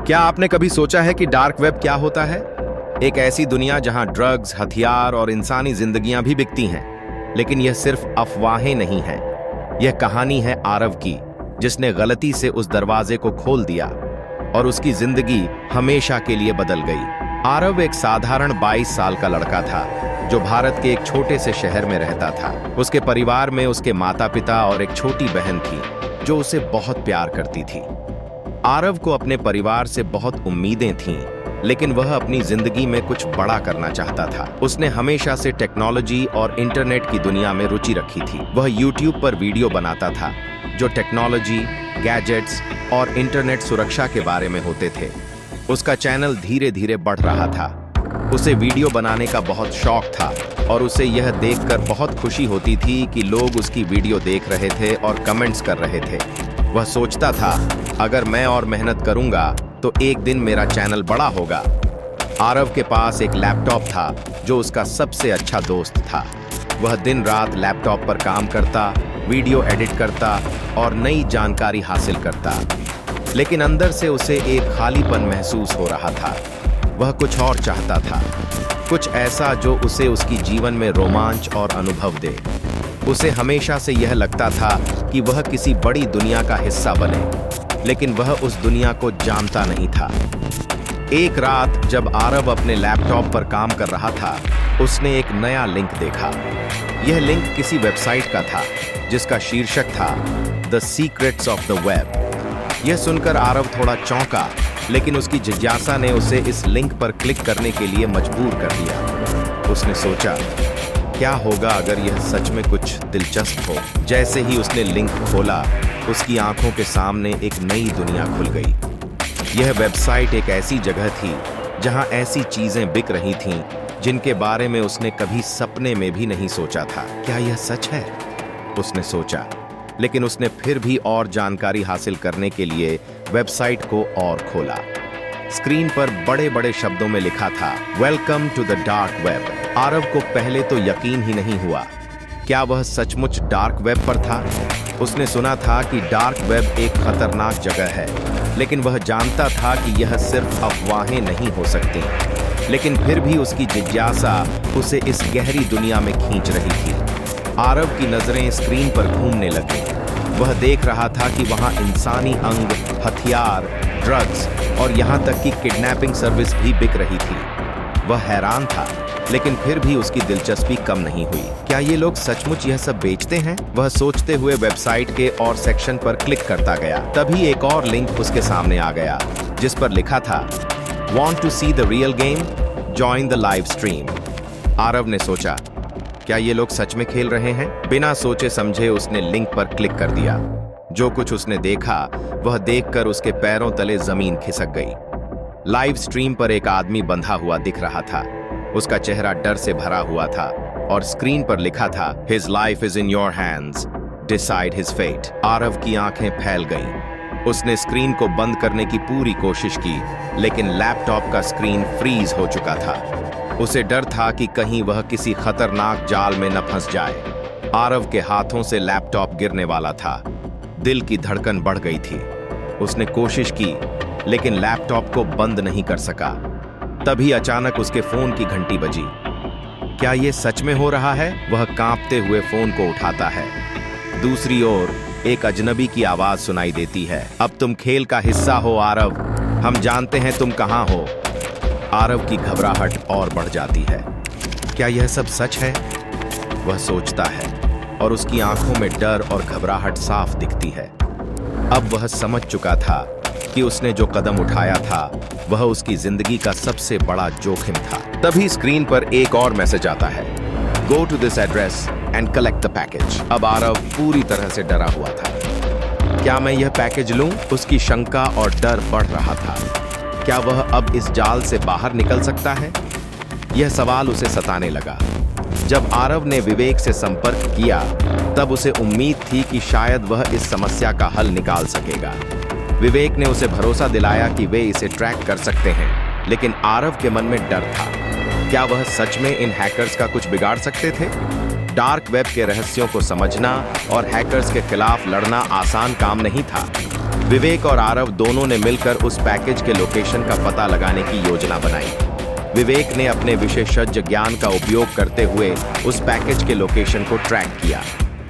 क्या आपने कभी सोचा है कि डार्क वेब क्या होता है? एक ऐसी दुनिया जहां ड्रग्स, हथियार और इंसानी जिंदगियां भी बिकती हैं। लेकिन यह सिर्फ अफवाहें नहीं हैं। यह कहानी है आरव की, जिसने गलती से उस दरवाजे को खोल दिया और उसकी जिंदगी हमेशा के लिए बदल गई। आरव एक साधारण 22 साल का लड़का था जो भारत के एक छोटे से शहर में रहता था। उसके परिवार में उसके माता पिता और एक छोटी बहन थी जो उसे बहुत प्यार करती थी। आरव को अपने परिवार से बहुत उम्मीदें थीं, लेकिन वह अपनी जिंदगी में कुछ बड़ा करना चाहता था। उसने हमेशा से टेक्नोलॉजी और इंटरनेट की दुनिया में रुचि रखी थी। वह यूट्यूब पर वीडियो बनाता था जो टेक्नोलॉजी, गैजेट्स और इंटरनेट सुरक्षा के बारे में होते थे। उसका चैनल धीरे धीरे बढ़ रहा था। उसे वीडियो बनाने का बहुत शौक था और उसे यह देखकर बहुत खुशी होती थी कि लोग उसकी वीडियो देख रहे थे और कमेंट्स कर रहे थे। वह सोचता था, अगर मैं और मेहनत करूंगा तो एक दिन मेरा चैनल बड़ा होगा। आरव के पास एक लैपटॉप था जो उसका सबसे अच्छा दोस्त था। वह दिन रात लैपटॉप पर काम करता, वीडियो एडिट करता और नई जानकारी हासिल करता। लेकिन अंदर से उसे एक खालीपन महसूस हो रहा था। वह कुछ और चाहता था, कुछ ऐसा जो उसे उसकी जीवन में रोमांच और अनुभव दे। उसे हमेशा से यह लगता था कि वह किसी बड़ी दुनिया का हिस्सा बने, लेकिन वह उस दुनिया को जानता नहीं था। एक रात जब आरव अपने लैपटॉप पर काम कर रहा था, उसने एक नया लिंक देखा। यह लिंक किसी वेबसाइट का था जिसका शीर्षक था the secrets of the web. यह सुनकर आरव थोड़ा चौंका, लेकिन उसकी जिज्ञासा ने उसे इस लिंक पर क्लिक करने के लिए मजबूर कर दिया। उसने सोचा, क्या होगा अगर यह सच में कुछ दिलचस्प हो। जैसे ही उसने लिंक खोला, उसकी आंखों के सामने एक नई दुनिया खुल गई। यह वेबसाइट एक ऐसी जगह थी जहां ऐसी चीजें बिक रही थीं जिनके बारे में उसने कभी सपने में भी नहीं सोचा था। क्या यह सच है? उसने सोचा, लेकिन उसने फिर भी और जानकारी हासिल करने के लिए वेबसाइट को और खोला। स्क्रीन पर बड़े बड़े शब्दों में लिखा था, welcome to the dark web. Aarav को पहले तो यकीन ही नहीं हुआ। क्या वह सचमुच डार्क वेब पर था? उसने सुना था कि डार्क वेब एक खतरनाक जगह है, लेकिन वह जानता था कि यह सिर्फ अफवाहें नहीं हो सकती। लेकिन फिर भी उसकी जिज्ञासा उसे इस गहरी दुनिया में खींच रही थी। आरव की नजरें स्क्रीन पर घूमने लगी। वह देख रहा था कि वहां इंसानी अंग, हथियार, ड्रग्स और यहाँ तक कि किडनैपिंग सर्विस भी बिक रही थी। वह हैरान था, लेकिन फिर भी उसकी दिलचस्पी कम नहीं हुई। क्या ये लोग सचमुच यह सब बेचते हैं? वह सोचते हुए वेबसाइट के और सेक्शन पर क्लिक करता गया। तभी एक और लिंक उसके सामने आ गया, जिस पर लिखा था, Want to see the real game? Join the live stream. Aarav ने सोचा, क्या ये लोग सच में खेल रहे हैं? बिना सोचे समझे उसने लिंक पर क्लिक कर दिया। जो कुछ उसने देखा, वह देखकर उसके पैरों तले जमीन खिसक गई। लाइव स्ट्रीम पर एक आदमी बंधा हुआ दिख रहा था। उसका चेहरा डर से भरा हुआ था और स्क्रीन पर लिखा था, His life is in your hands. Decide his fate. Aarav की आंखें फैल गईं। उसने स्क्रीन को बंद करने की पूरी कोशिश की, लेकिन लैपटॉप का स्क्रीन फ्रीज हो चुका था। उसे डर था कि कहीं वह किसी खतरनाक जाल में न फंस जाए। आरव के हाथों से लैपटॉप गिरने वाला था। दिल की धड़कन बढ़ गई थी। उसने कोशिश की, लेकिन लैपटॉप को बंद नहीं कर सका। तभी अचानक उसके फोन की घंटी बजी। क्या यह सच में हो रहा है? वह कांपते हुए फोन को उठाता है। दूसरी ओर एक अजनबी की आवाज सुनाई देती है, अब तुम खेल का हिस्सा हो आरव, हम जानते हैं तुम कहां हो। आरव की घबराहट और बढ़ जाती है। क्या यह सब सच है? वह सोचता है और उसकी आंखों में डर और घबराहट साफ दिखती है। अब वह समझ चुका था कि उसने जो कदम उठाया था वह उसकी जिंदगी का सबसे बड़ा जोखिम था। तभी स्क्रीन पर एक और मैसेज आता है, go to this address and collect the package. अब आरव पूरी तरह से डरा हुआ था। क्या मैं यह पैकेज लूं? उसकी शंका और डर बढ़ रहा था। क्या वह अब इस जाल से बाहर निकल सकता है? यह सवाल उसे सताने लगा। जब आरव ने विवेक से संपर्क किया, तब उसे उम्मीद थी कि शायद वह इस समस्या का हल निकाल सकेगा। विवेक ने उसे भरोसा दिलाया कि वे इसे ट्रैक कर सकते हैं, लेकिन आरव के मन में डर था। क्या वह सच में इन हैकर्स का कुछ बिगाड़ सकते थे? डार्क वेब के रहस्यों को समझना और हैकर्स के खिलाफ लड़ना आसान काम नहीं था। विवेक और आरव दोनों ने मिलकर उस पैकेज के लोकेशन का पता लगाने की योजना बनाई। विवेक ने अपने विशेषज्ञ ज्ञान का उपयोग करते हुए उस पैकेज के लोकेशन को ट्रैक किया।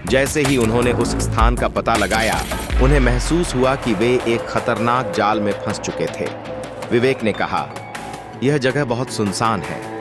जैसे ही उन्होंने उस स्थान का पता लगाया, उन्हें महसूस हुआ कि वे एक खतरनाक जाल में फंस चुके थे। विवेक ने कहा, यह जगह बहुत सुनसान है।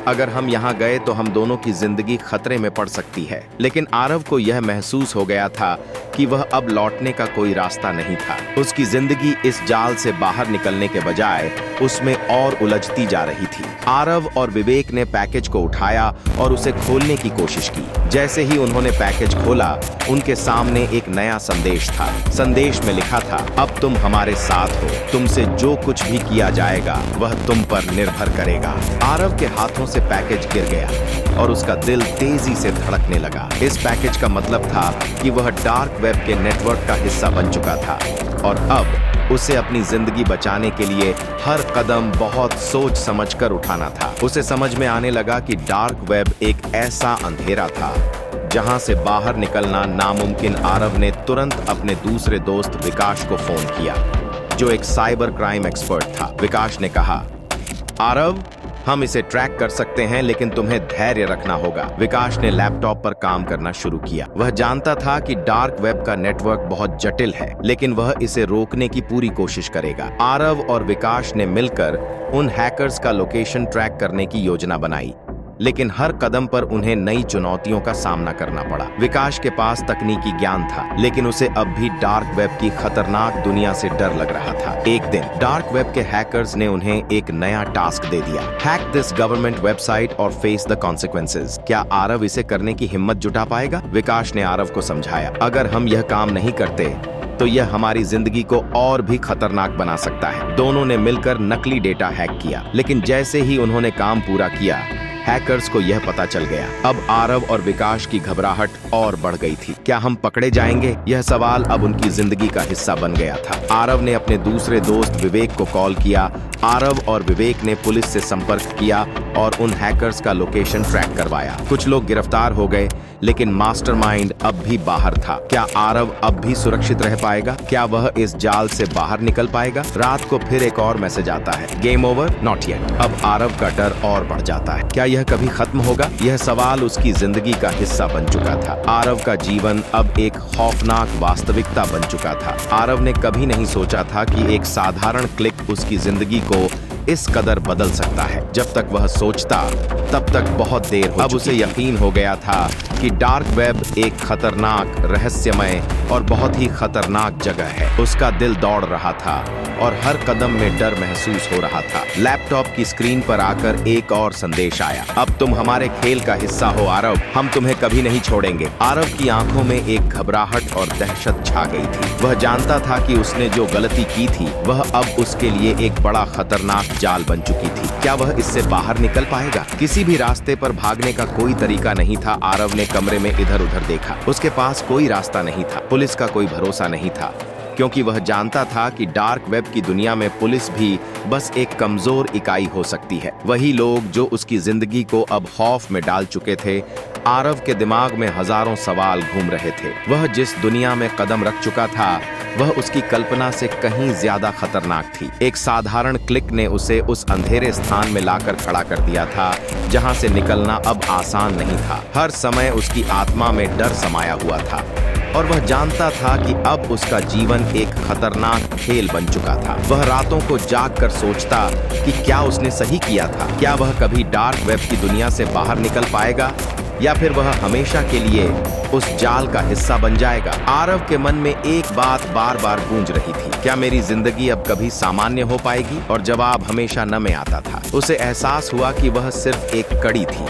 अगर हम यहाँ गए तो हम दोनों की जिंदगी खतरे में पड़ सकती है। लेकिन आरव को यह महसूस हो गया था कि वह अब लौटने का कोई रास्ता नहीं था। उसकी जिंदगी इस जाल से बाहर निकलने के बजाय उसमें और उलझती जा रही थी। आरव और विवेक ने पैकेज को उठाया और उसे खोलने की कोशिश की। जैसे ही उन्होंने पैकेज खोला, उनके सामने एक नया संदेश था। संदेश में लिखा था, अब तुम हमारे साथ हो, तुमसे जो कुछ भी किया जाएगा वह तुम पर निर्भर करेगा। आरव के हाथों से पैकेज गिर गया और उसका दिल तेजी से धड़कने लगा। इस पैकेज का मतलब था कि वह डार्क वेब के नेटवर्क का हिस्सा बन चुका था और अब उसे अपनी जिंदगी बचाने के लिए हर कदम बहुत सोच समझकर उठाना था। उसे समझ में आने लगा कि डार्क वेब एक ऐसा अंधेरा था जहां से बाहर निकलना नामुमकिन। आरव ने तुरंत अपने दूसरे दोस्त विकास को फोन किया, जो एक साइबर क्राइम एक्सपर्ट था। विकास ने कहा, आरव, हम इसे ट्रैक कर सकते हैं, लेकिन तुम्हें धैर्य रखना होगा। विकास ने लैपटॉप पर काम करना शुरू किया। वह जानता था कि डार्क वेब का नेटवर्क बहुत जटिल है, लेकिन वह इसे रोकने की पूरी कोशिश करेगा। आरव और विकास ने मिलकर उन हैकर्स का लोकेशन ट्रैक करने की योजना बनाई, लेकिन हर कदम पर उन्हें नई चुनौतियों का सामना करना पड़ा। विकास के पास तकनीकी ज्ञान था, लेकिन उसे अब भी डार्क वेब की खतरनाक दुनिया से डर लग रहा था। एक दिन डार्क वेब के हैकर्स ने उन्हें एक नया टास्क दे दिया, हैक दिस गवर्नमेंट वेबसाइट और फेस द कॉन्सिक्वेंसेज। क्या आरव इसे करने की हिम्मत जुटा पाएगा? विकास ने आरव को समझाया, अगर हम यह काम नहीं करते तो यह हमारी जिंदगी को और भी खतरनाक बना सकता है। दोनों ने मिलकर नकली डेटा हैक किया, लेकिन जैसे ही उन्होंने काम पूरा किया, हैकर्स को यह पता चल गया। अब आरव और विकास की घबराहट और बढ़ गई थी। क्या हम पकड़े जाएंगे? यह सवाल अब उनकी जिंदगी का हिस्सा बन गया था। आरव ने अपने दूसरे दोस्त विवेक को कॉल किया। आरव और विवेक ने पुलिस से संपर्क किया और उन हैकर्स का लोकेशन ट्रैक करवाया। कुछ लोग गिरफ्तार हो गए, लेकिन मास्टरमाइंड अब भी बाहर था। क्या आरव अब भी सुरक्षित रह पाएगा? क्या वह इस जाल से बाहर निकल पाएगा? रात को फिर एक और मैसेज आता है, गेम ओवर, नॉट येट। अब आरव का डर और बढ़ जाता है। क्या यह कभी खत्म होगा? यह सवाल उसकी जिंदगी का हिस्सा बन चुका था। आरव का जीवन अब एक खौफनाक वास्तविकता बन चुका था। आरव ने कभी नहीं सोचा था कि एक साधारण क्लिक उसकी जिंदगी को इस कदर बदल सकता है। जब तक वह सोचता, तब तक बहुत देर हो। अब उसे यकीन हो गया था कि डार्क वेब एक खतरनाक, रहस्यमय और बहुत ही खतरनाक जगह है। उसका दिल दौड़ रहा था और हर कदम में डर महसूस हो रहा था। लैपटॉप की स्क्रीन पर आकर एक और संदेश आया, अब तुम हमारे खेल का हिस्सा हो आरव, हम तुम्हें कभी नहीं छोड़ेंगे। आरव की आंखों में एक घबराहट और दहशत छा गई थी। वह जानता था कि उसने जो गलती की थी, वह अब उसके लिए एक बड़ा खतरनाक जाल बन चुकी थी। क्या वह इससे बाहर निकल पाएगा? किसी भी रास्ते पर भागने का कोई तरीका नहीं था। आरव ने कमरे में इधर उधर देखा। उसके पास कोई रास्ता नहीं था। पुलिस का कोई भरोसा नहीं था, क्योंकि वह जानता था कि डार्क वेब की दुनिया में पुलिस भी बस एक कमजोर इकाई हो सकती है। वही लोग जो उसकी जिंदगी को अब खौफ में डाल चुके थे। आरव के दिमाग में हजारों सवाल घूम रहे थे। वह जिस दुनिया में कदम रख चुका था, वह उसकी कल्पना से कहीं ज्यादा खतरनाक थी। एक साधारण क्लिक ने उसे उस अंधेरे स्थान में लाकर खड़ा कर दिया था, जहां से निकलना अब आसान नहीं था। हर समय उसकी आत्मा में डर समाया हुआ था और वह जानता था कि अब उसका जीवन एक खतरनाक खेल बन चुका था। वह रातों को जाग कर सोचता कि क्या उसने सही किया था। क्या वह कभी डार्क वेब की दुनिया से बाहर निकल पाएगा, या फिर वह हमेशा के लिए उस जाल का हिस्सा बन जाएगा? आरव के मन में एक बात बार बार गूंज रही थी, क्या मेरी जिंदगी अब कभी सामान्य हो पाएगी? और जवाब हमेशा न में आता था। उसे एहसास हुआ कि वह सिर्फ एक कड़ी थी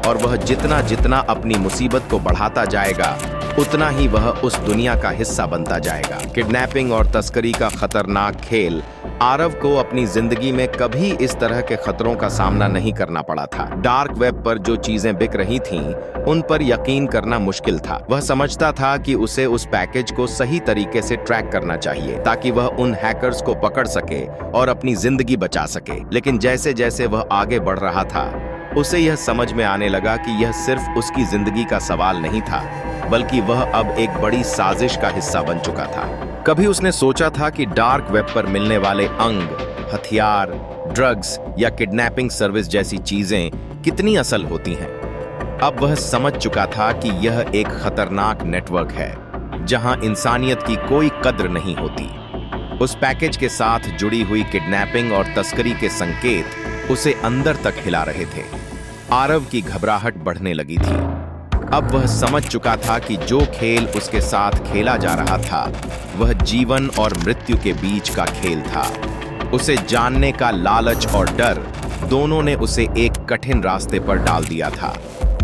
और वह जितना जितना अपनी मुसीबत को बढ़ाता जाएगा, उतना ही वह उस दुनिया का हिस्सा बनता जाएगा। किडनैपिंग और तस्करी का खतरनाक खेल आरव को अपनी जिंदगी में कभी इस तरह के खतरों का सामना नहीं करना पड़ा था। डार्क वेब पर जो चीजें बिक रही थीं, उन पर यकीन करना मुश्किल था। वह समझता था कि उसे उस पैकेज को सही तरीके से ट्रैक करना चाहिए, ताकि वह उन हैकर्स को पकड़ सके और अपनी जिंदगी बचा सके। लेकिन जैसे जैसे वह आगे बढ़ रहा था, उसे यह समझ में आने लगा कि यह सिर्फ उसकी जिंदगी का सवाल नहीं था, बल्कि वह अब एक बड़ी साजिश का हिस्सा बन चुका था। कभी उसने सोचा था कि डार्क वेब पर मिलने वाले अंग, हथियार, ड्रग्स या किडनैपिंग सर्विस जैसी चीजें कितनी असल होती हैं? अब वह समझ चुका था कि यह एक खतरनाक नेटवर्क है जहां इंसानियत की कोई कद्र नहीं होती। उस पैकेज के साथ जुड़ी हुई किडनैपिंग और तस्करी के संकेत उसे अंदर तक हिला रहे थे। आरव की घबराहट बढ़ने लगी थी। अब वह समझ चुका था कि जो खेल उसके साथ खेला जा रहा था वह जीवन और मृत्यु के बीच का खेल था। उसे जानने का लालच और डर दोनों ने उसे एक कठिन रास्ते पर डाल दिया था।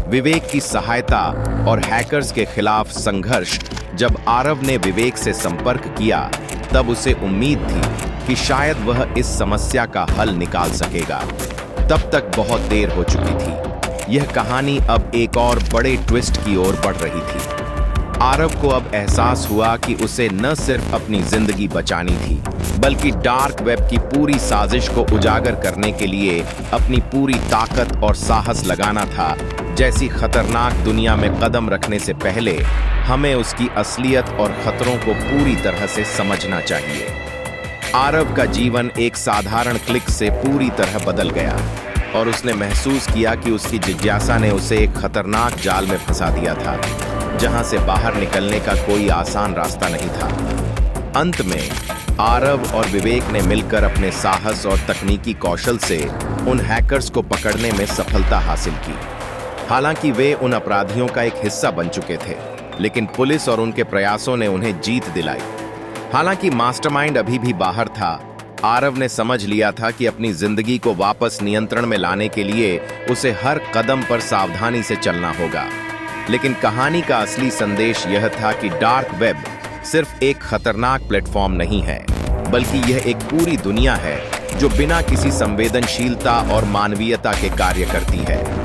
विवेक की सहायता और हैकर्स के खिलाफ संघर्ष। जब आरव ने विवेक से संपर्क किया तब उसे उम्मीद थी कि शायद वह इस समस्या का हल निकाल सकेगा। तब तक बहुत देर हो चुकी थी। यह कहानी अब एक और बड़े ट्विस्ट की ओर बढ़ रही थी। आरव को अब एहसास हुआ कि उसे न सिर्फ अपनी जिंदगी बचानी थी बल्कि डार्क वेब की पूरी साजिश को उजागर करने के लिए अपनी पूरी ताकत और साहस लगाना था। जैसी खतरनाक दुनिया में कदम रखने से पहले हमें उसकी असलियत और खतरों को पूरी तरह से समझना चाहिए। आरव का जीवन एक साधारण क्लिक से पूरी तरह बदल गया और उसने महसूस किया कि उसकी जिज्ञासा ने उसे एक खतरनाक जाल में फंसा दिया था जहां से बाहर निकलने का कोई आसान रास्ता नहीं था। अंत में आरव और विवेक ने मिलकर अपने साहस और तकनीकी कौशल से उन हैकर्स को पकड़ने में सफलता हासिल की। हालांकि वे उन अपराधियों का एक हिस्सा बन चुके थे, लेकिन पुलिस और उनके प्रयासों ने उन्हें जीत दिलाई। हालांकि मास्टरमाइंड अभी भी बाहर था, आरव ने समझ लिया था कि अपनी जिंदगी को वापस नियंत्रण में लाने के लिए उसे हर कदम पर सावधानी से चलना होगा। लेकिन कहानी का असली संदेश यह था कि डार्क वेब सिर्फ एक खतरनाक प्लेटफॉर्म नहीं है, बल्कि यह एक पूरी दुनिया है जो बिना किसी संवेदनशीलता और मानवीयता के कार्य करती है।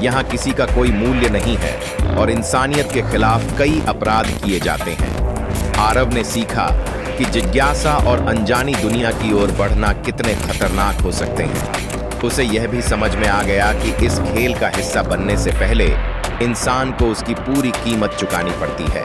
यहाँ किसी का कोई मूल्य नहीं है और इंसानियत के खिलाफ कई अपराध किए जाते हैं। आरव ने सीखा कि जिज्ञासा और अनजानी दुनिया की ओर बढ़ना कितने खतरनाक हो सकते हैं। उसे यह भी समझ में आ गया कि इस खेल का हिस्सा बनने से पहले इंसान को उसकी पूरी कीमत चुकानी पड़ती है।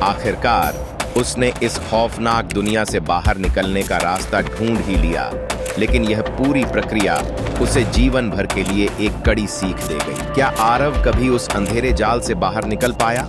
आखिरकार उसने इस खौफनाक दुनिया से बाहर निकलने का रास्ता ढूंढ ही लिया, लेकिन यह पूरी प्रक्रिया उसे जीवन भर के लिए एक कड़ी सीख दे गई। क्या आरव कभी उस अंधेरे जाल से बाहर निकल पाया?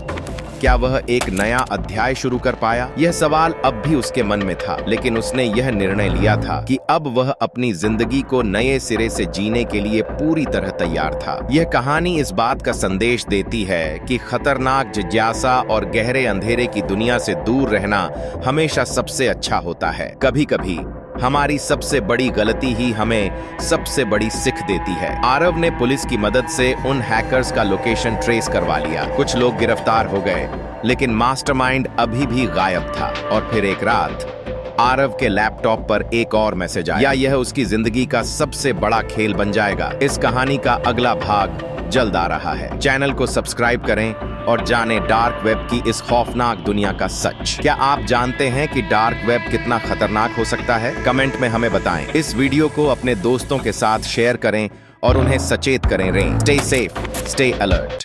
क्या वह एक नया अध्याय शुरू कर पाया? यह सवाल अब भी उसके मन में था, लेकिन उसने यह निर्णय लिया था कि अब वह अपनी जिंदगी को नए सिरे से जीने के लिए पूरी तरह तैयार था। यह कहानी इस बात का संदेश देती है कि खतरनाक जिज्ञासा और गहरे अंधेरे की दुनिया से दूर रहना हमेशा सबसे अच्छा होता है। कभी-कभी हमारी सबसे बड़ी गलती ही हमें सबसे बड़ी सीख देती है। आरव ने पुलिस की मदद से उन हैकर्स का लोकेशन ट्रेस करवा लिया। कुछ लोग गिरफ्तार हो गए, लेकिन मास्टरमाइंड अभी भी गायब था। और फिर एक रात आरव के लैपटॉप पर एक और मैसेज आया। यह उसकी जिंदगी का सबसे बड़ा खेल बन जाएगा। इस कहानी का अगला भाग जल्द आ रहा है। चैनल को सब्सक्राइब करें और जानें डार्क वेब की इस खौफनाक दुनिया का सच। क्या आप जानते हैं कि डार्क वेब कितना खतरनाक हो सकता है? कमेंट में हमें बताएं। इस वीडियो को अपने दोस्तों के साथ शेयर करें और उन्हें सचेत करें। Stay safe, stay alert.